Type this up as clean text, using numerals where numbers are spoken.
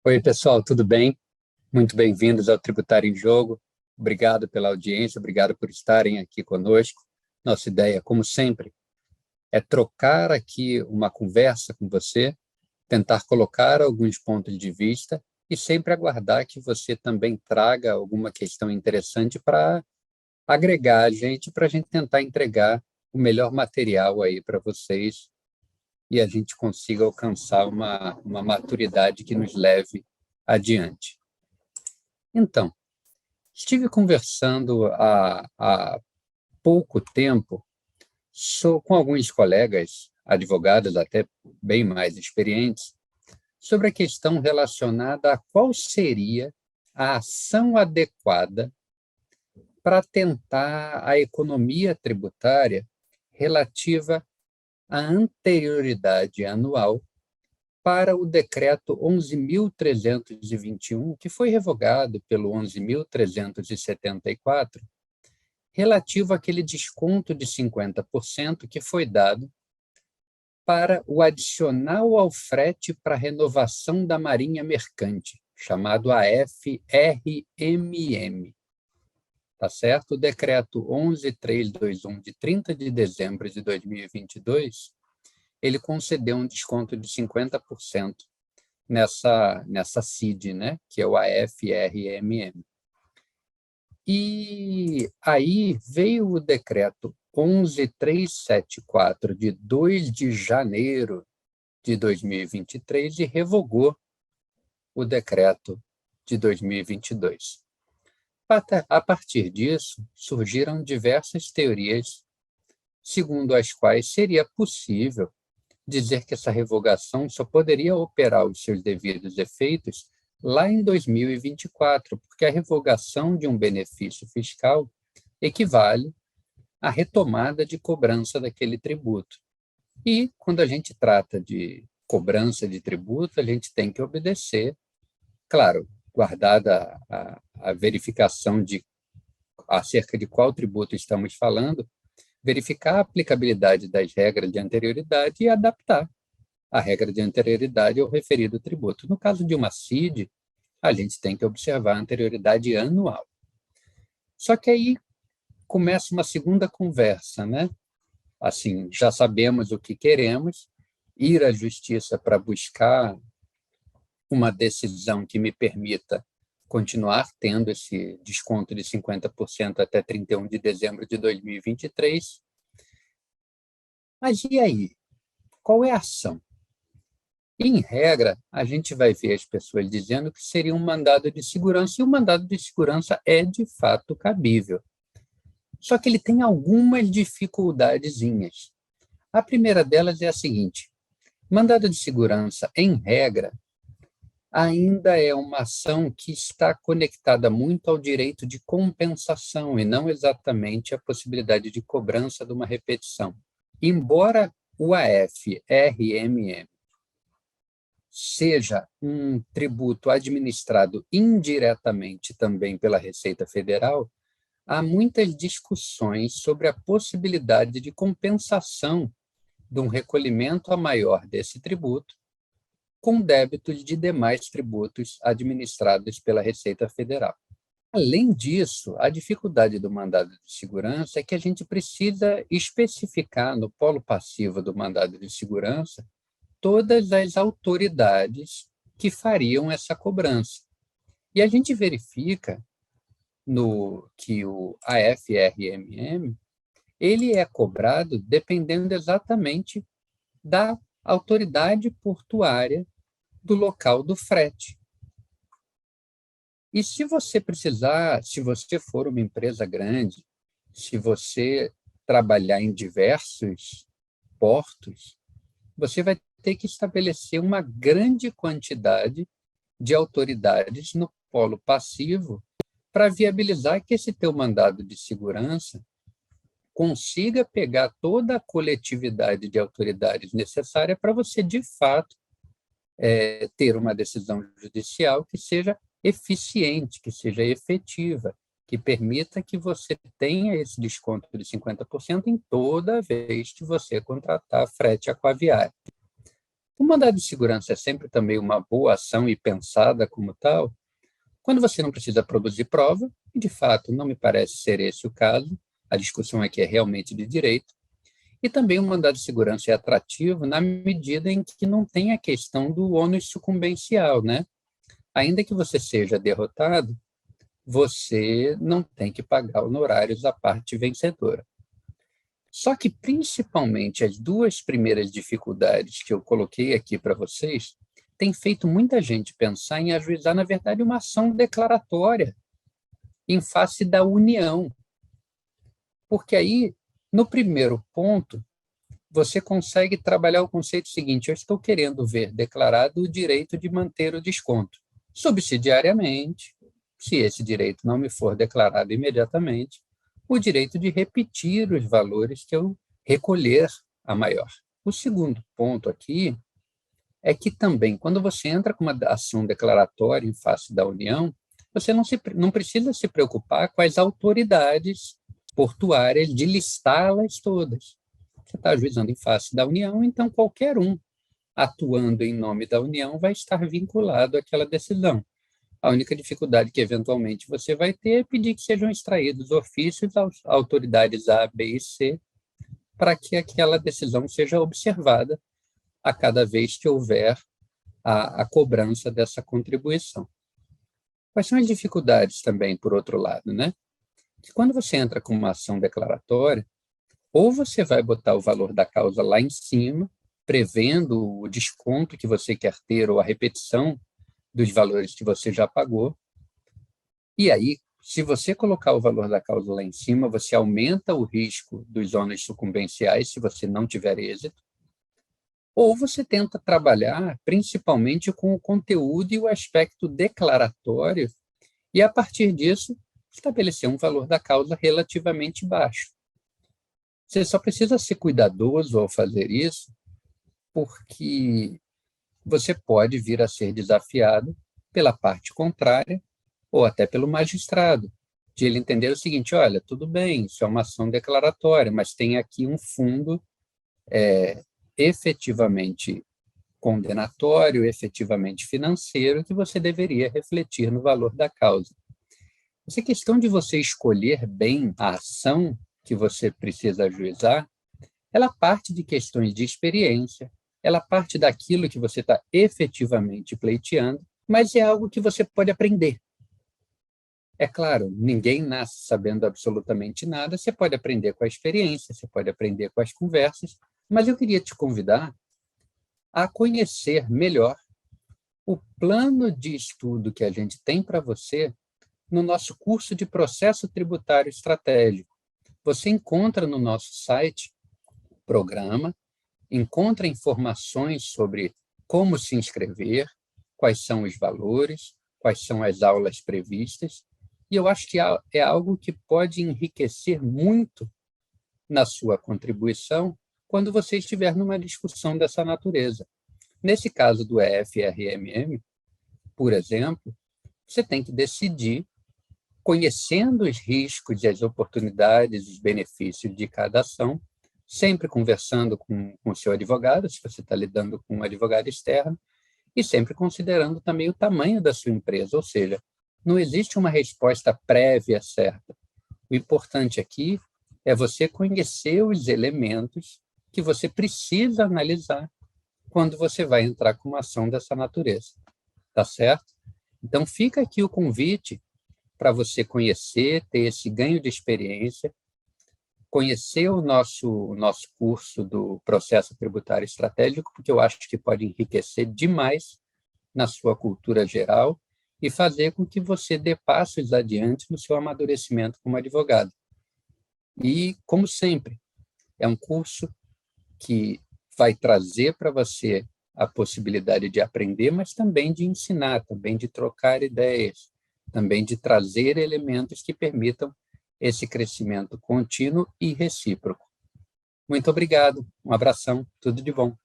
Oi, pessoal, tudo bem? Muito bem-vindos ao Tributário em Jogo. Obrigado pela audiência, obrigado por estarem aqui conosco. Nossa ideia, como sempre, é trocar aqui uma conversa com você, tentar colocar alguns pontos de vista e sempre aguardar que você também traga alguma questão interessante para agregar a gente, para a gente tentar entregar o melhor material aí para vocês e a gente consiga alcançar uma maturidade que nos leve adiante. Então, estive conversando há pouco tempo com alguns colegas, advogados até bem mais experientes, sobre a questão relacionada a qual seria a ação adequada para tentar a economia tributária relativa à anterioridade anual para o decreto 11.321, que foi revogado pelo 11.374, relativo àquele desconto de 50% que foi dado para o adicional ao frete para renovação da Marinha Mercante, chamado AFRMM. Tá certo? O decreto 11.321, de 30 de dezembro de 2022, ele concedeu um desconto de 50% nessa CID, né, que é o AFRMM. E aí veio o decreto 11.374, de 2 de janeiro de 2023, e revogou o decreto de 2022. A partir disso, surgiram diversas teorias, segundo as quais seria possível dizer que essa revogação só poderia operar os seus devidos efeitos lá em 2024, porque a revogação de um benefício fiscal equivale à retomada de cobrança daquele tributo. E, quando a gente trata de cobrança de tributo, a gente tem que obedecer, claro, guardada a verificação de acerca de qual tributo estamos falando, verificar a aplicabilidade das regras de anterioridade e adaptar a regra de anterioridade ao referido tributo. No caso de uma CID, a gente tem que observar a anterioridade anual. Só que aí começa uma segunda conversa, né? Assim, já sabemos o que queremos, ir à justiça para buscar uma decisão que me permita continuar tendo esse desconto de 50% até 31 de dezembro de 2023. Mas e aí? Qual é a ação? Em regra, a gente vai ver as pessoas dizendo que seria um mandado de segurança, e o mandado de segurança é, de fato, cabível. Só que ele tem algumas dificuldadezinhas. A primeira delas é a seguinte: mandado de segurança, em regra, ainda é uma ação que está conectada muito ao direito de compensação e não exatamente à possibilidade de cobrança de uma repetição. Embora o AFRMM seja um tributo administrado indiretamente também pela Receita Federal, há muitas discussões sobre a possibilidade de compensação de um recolhimento a maior desse tributo com débitos de demais tributos administrados pela Receita Federal. Além disso, a dificuldade do mandado de segurança é que a gente precisa especificar no polo passivo do mandado de segurança todas as autoridades que fariam essa cobrança. E a gente verifica que o AFRMM ele é cobrado dependendo exatamente da autoridade portuária do local do frete. E se você precisar, se você for uma empresa grande, se você trabalhar em diversos portos, você vai ter que estabelecer uma grande quantidade de autoridades no polo passivo para viabilizar que esse teu mandado de segurança consiga pegar toda a coletividade de autoridades necessária para você, de fato, ter uma decisão judicial que seja eficiente, que seja efetiva, que permita que você tenha esse desconto de 50% em toda vez que você contratar frete aquaviário. O mandado de segurança é sempre também uma boa ação e pensada como tal, quando você não precisa produzir prova, e de fato não me parece ser esse o caso, a discussão aqui é realmente de direito, e também o mandado de segurança é atrativo na medida em que não tem a questão do ônus sucumbencial, né? Ainda que você seja derrotado, você não tem que pagar honorários à parte vencedora. Só que, principalmente, as duas primeiras dificuldades que eu coloquei aqui para vocês têm feito muita gente pensar em ajuizar, na verdade, uma ação declaratória em face da União. Porque aí, no primeiro ponto, você consegue trabalhar o conceito seguinte: eu estou querendo ver declarado o direito de manter o desconto. Subsidiariamente, se esse direito não me for declarado imediatamente, o direito de repetir os valores que eu recolher a maior. O segundo ponto aqui é que também, quando você entra com uma ação declaratória em face da União, você não precisa se preocupar com as autoridades portuárias de listá-las todas. Você está ajuizando em face da União, então qualquer um atuando em nome da União vai estar vinculado àquela decisão. A única dificuldade que, eventualmente, você vai ter é pedir que sejam extraídos ofícios às autoridades A, B e C para que aquela decisão seja observada a cada vez que houver a cobrança dessa contribuição. Quais são as dificuldades também, por outro lado, né? Que quando você entra com uma ação declaratória, ou você vai botar o valor da causa lá em cima, prevendo o desconto que você quer ter ou a repetição dos valores que você já pagou. E aí, se você colocar o valor da causa lá em cima, você aumenta o risco dos ônus sucumbenciais se você não tiver êxito. Ou você tenta trabalhar principalmente com o conteúdo e o aspecto declaratório e, a partir disso, estabelecer um valor da causa relativamente baixo. Você só precisa ser cuidadoso ao fazer isso, porque você pode vir a ser desafiado pela parte contrária ou até pelo magistrado, de ele entender o seguinte: olha, tudo bem, isso é uma ação declaratória, mas tem aqui um fundo efetivamente condenatório, efetivamente financeiro, que você deveria refletir no valor da causa. Essa questão de você escolher bem a ação que você precisa ajuizar, ela parte de questões de experiência, ela parte daquilo que você está efetivamente pleiteando, mas é algo que você pode aprender. É claro, ninguém nasce sabendo absolutamente nada, você pode aprender com a experiência, você pode aprender com as conversas, mas eu queria te convidar a conhecer melhor o plano de estudo que a gente tem para você no nosso curso de Processo Tributário Estratégico. Você encontra no nosso site o programa, encontra informações sobre como se inscrever, quais são os valores, quais são as aulas previstas, e eu acho que é algo que pode enriquecer muito na sua contribuição quando você estiver numa discussão dessa natureza. Nesse caso do EFRMM, por exemplo, você tem que decidir, conhecendo os riscos e as oportunidades, os benefícios de cada ação, sempre conversando com o seu advogado, se você está lidando com um advogado externo, e sempre considerando também o tamanho da sua empresa, ou seja, não existe uma resposta prévia certa. O importante aqui é você conhecer os elementos que você precisa analisar quando você vai entrar com uma ação dessa natureza. Tá certo? Então, fica aqui o convite para você conhecer, ter esse ganho de experiência, conhecer o nosso curso do Processo Tributário Estratégico, porque eu acho que pode enriquecer demais na sua cultura geral e fazer com que você dê passos adiante no seu amadurecimento como advogado. E, como sempre, é um curso que vai trazer para você a possibilidade de aprender, mas também de ensinar, também de trocar ideias, também de trazer elementos que permitam esse crescimento contínuo e recíproco. Muito obrigado, um abração, tudo de bom.